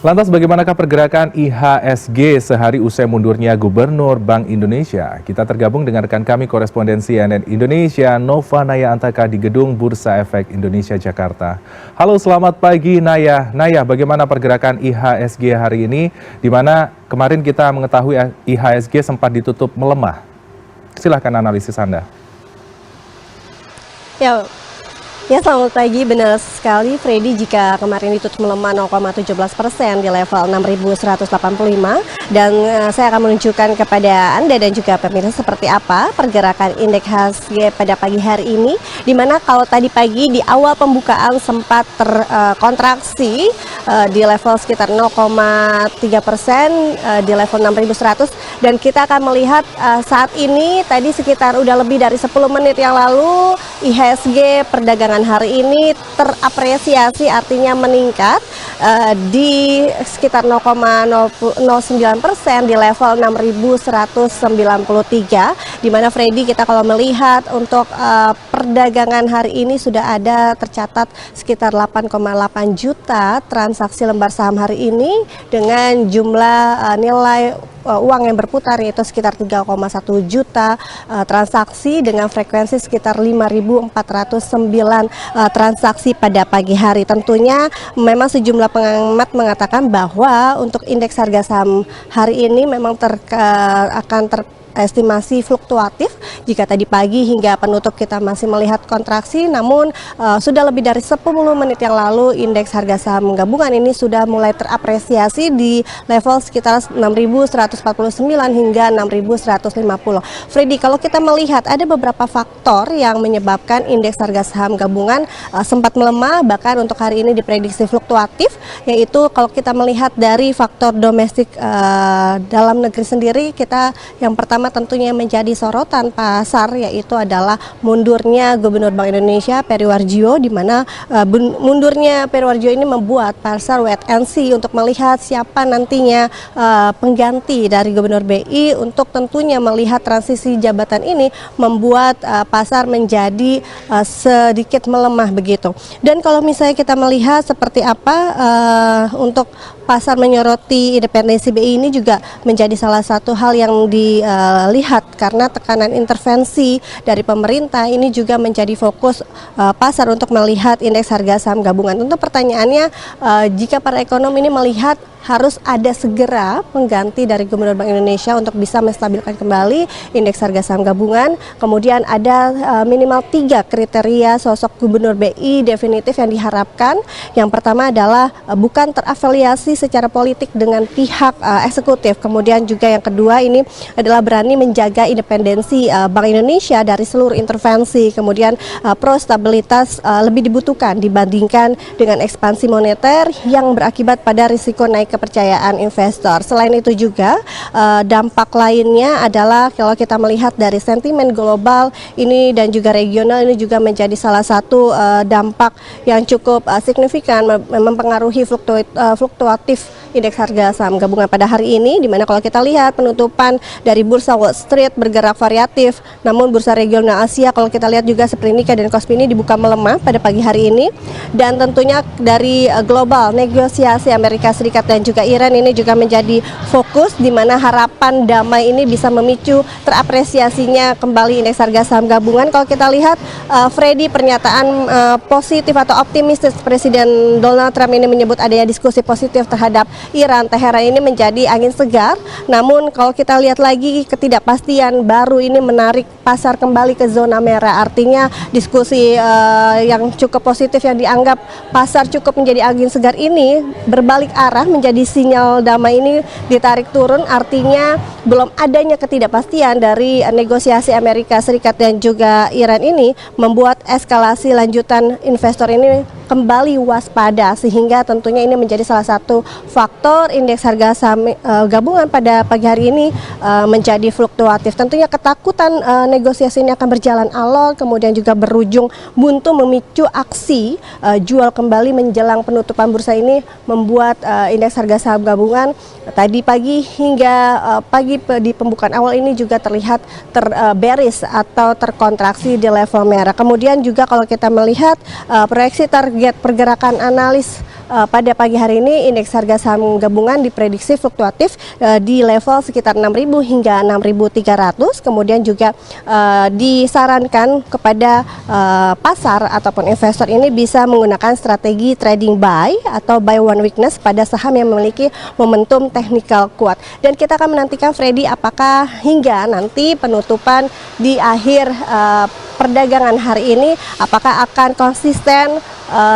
Lantas bagaimanakah pergerakan IHSG sehari usai mundurnya Gubernur Bank Indonesia? Kita tergabung dengan rekan kami korespondensi CNN Indonesia, Nova Naya Antaka di Gedung Bursa Efek Indonesia Jakarta. Halo, selamat pagi Naya. Naya, bagaimana pergerakan IHSG hari ini, di mana kemarin kita mengetahui IHSG sempat ditutup melemah? Silahkan analisis Anda. Ya, selamat pagi. Benar sekali, Freddy, jika kemarin ditutup melemah 0,17% di level 6.185, dan saya akan menunjukkan kepada Anda dan juga pemirsa seperti apa pergerakan indeks IHSG pada pagi hari ini, di mana kalau tadi pagi di awal pembukaan sempat terkontraksi di level sekitar 0,3% di level 6.100, dan kita akan melihat saat ini tadi sekitar udah lebih dari 10 menit yang lalu IHSG perdagangan hari ini terapresiasi, artinya meningkat di sekitar 0,09% di level 6.193, di mana Freddy, kita kalau melihat untuk perdagangan hari ini sudah ada tercatat sekitar 8,8 juta transaksi lembar saham hari ini dengan jumlah nilai uang yang berputar yaitu sekitar 3,1 juta transaksi dengan frekuensi sekitar 5.409 transaksi pada pagi hari. Tentunya memang sejumlah pengamat mengatakan bahwa untuk indeks harga saham hari ini memang akan estimasi fluktuatif jika tadi pagi hingga penutup kita masih melihat kontraksi, namun sudah lebih dari 10 menit yang lalu indeks harga saham gabungan ini sudah mulai terapresiasi di level sekitar 6.149 hingga 6.150. Freddy, kalau kita melihat ada beberapa faktor yang menyebabkan indeks harga saham gabungan sempat melemah, bahkan untuk hari ini diprediksi fluktuatif, yaitu kalau kita melihat dari faktor domestik dalam negeri sendiri, kita yang pertama tentunya menjadi sorotan pasar yaitu adalah mundurnya Gubernur Bank Indonesia Peri Warjio, di mana mundurnya Peri Warjio ini membuat pasar wait and see untuk melihat siapa nantinya pengganti dari Gubernur BI. Untuk tentunya melihat transisi jabatan ini membuat pasar menjadi sedikit melemah begitu. Dan kalau misalnya kita melihat seperti apa untuk pasar menyoroti independensi BI ini juga menjadi salah satu hal yang dilihat karena tekanan intervensi dari pemerintah ini juga menjadi fokus pasar untuk melihat indeks harga saham gabungan. Tentu pertanyaannya, jika para ekonom ini melihat harus ada segera pengganti dari Gubernur Bank Indonesia untuk bisa menstabilkan kembali indeks harga saham gabungan. Kemudian ada minimal 3 kriteria sosok Gubernur BI definitif yang diharapkan. Yang pertama adalah bukan terafiliasi secara politik dengan pihak eksekutif. Kemudian juga yang kedua ini adalah berani menjaga independensi Bank Indonesia dari seluruh intervensi. Kemudian pro stabilitas lebih dibutuhkan dibandingkan dengan ekspansi moneter yang berakibat pada risiko naik kepercayaan investor. Selain itu juga dampak lainnya adalah kalau kita melihat dari sentimen global ini dan juga regional, ini juga menjadi salah satu dampak yang cukup signifikan mempengaruhi fluktuatif indeks harga saham gabungan pada hari ini, di mana kalau kita lihat penutupan dari bursa Wall Street bergerak variatif, namun bursa regional Asia kalau kita lihat juga seperti Nikkei dan Kospi ini dibuka melemah pada pagi hari ini. Dan tentunya dari global, negosiasi Amerika Serikat dan juga Iran ini juga menjadi fokus, di mana harapan damai ini bisa memicu terapresiasinya kembali indeks harga saham gabungan. Kalau kita lihat Freddy, pernyataan positif atau optimistis Presiden Donald Trump ini menyebut adanya diskusi positif terhadap Iran, Teheran ini menjadi angin segar. Namun kalau kita lihat lagi, ketidakpastian baru ini menarik pasar kembali ke zona merah. Artinya diskusi yang cukup positif yang dianggap pasar cukup menjadi angin segar ini berbalik arah menjadi sinyal damai ini ditarik turun. Artinya belum adanya ketidakpastian dari negosiasi Amerika Serikat dan juga Iran ini membuat eskalasi lanjutan investor ini kembali waspada, sehingga tentunya ini menjadi salah satu faktor indeks harga saham gabungan pada pagi hari ini menjadi fluktuatif. Tentunya ketakutan negosiasi ini akan berjalan alot, kemudian juga berujung buntu memicu aksi jual kembali menjelang penutupan bursa ini, membuat indeks harga saham gabungan tadi pagi hingga pagi di pembukaan awal ini juga terlihat bearish atau terkontraksi di level merah. Kemudian juga kalau kita melihat proyeksi target pergerakan analis pada pagi hari ini indeks harga saham gabungan diprediksi fluktuatif di level sekitar 6.000 hingga 6.300. Kemudian juga disarankan kepada pasar ataupun investor ini bisa menggunakan strategi trading buy atau buy one weakness pada saham yang memiliki momentum teknikal kuat. Dan kita akan menantikan Freddy apakah hingga nanti penutupan di akhir perdagangan hari ini apakah akan konsisten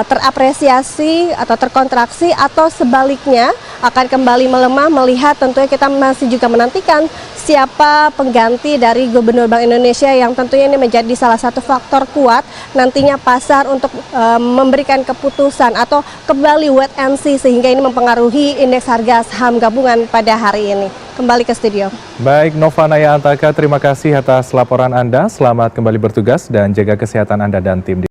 terapresiasi atau terkontraksi atau sebaliknya akan kembali melemah, melihat tentunya kita masih juga menantikan siapa pengganti dari Gubernur Bank Indonesia yang tentunya ini menjadi salah satu faktor kuat nantinya pasar untuk memberikan keputusan atau kembali wait and see sehingga ini mempengaruhi indeks harga saham gabungan pada hari ini. Kembali ke studio. Baik, Nova Naya Antaka, terima kasih atas laporan Anda. Selamat kembali bertugas dan jaga kesehatan Anda dan tim.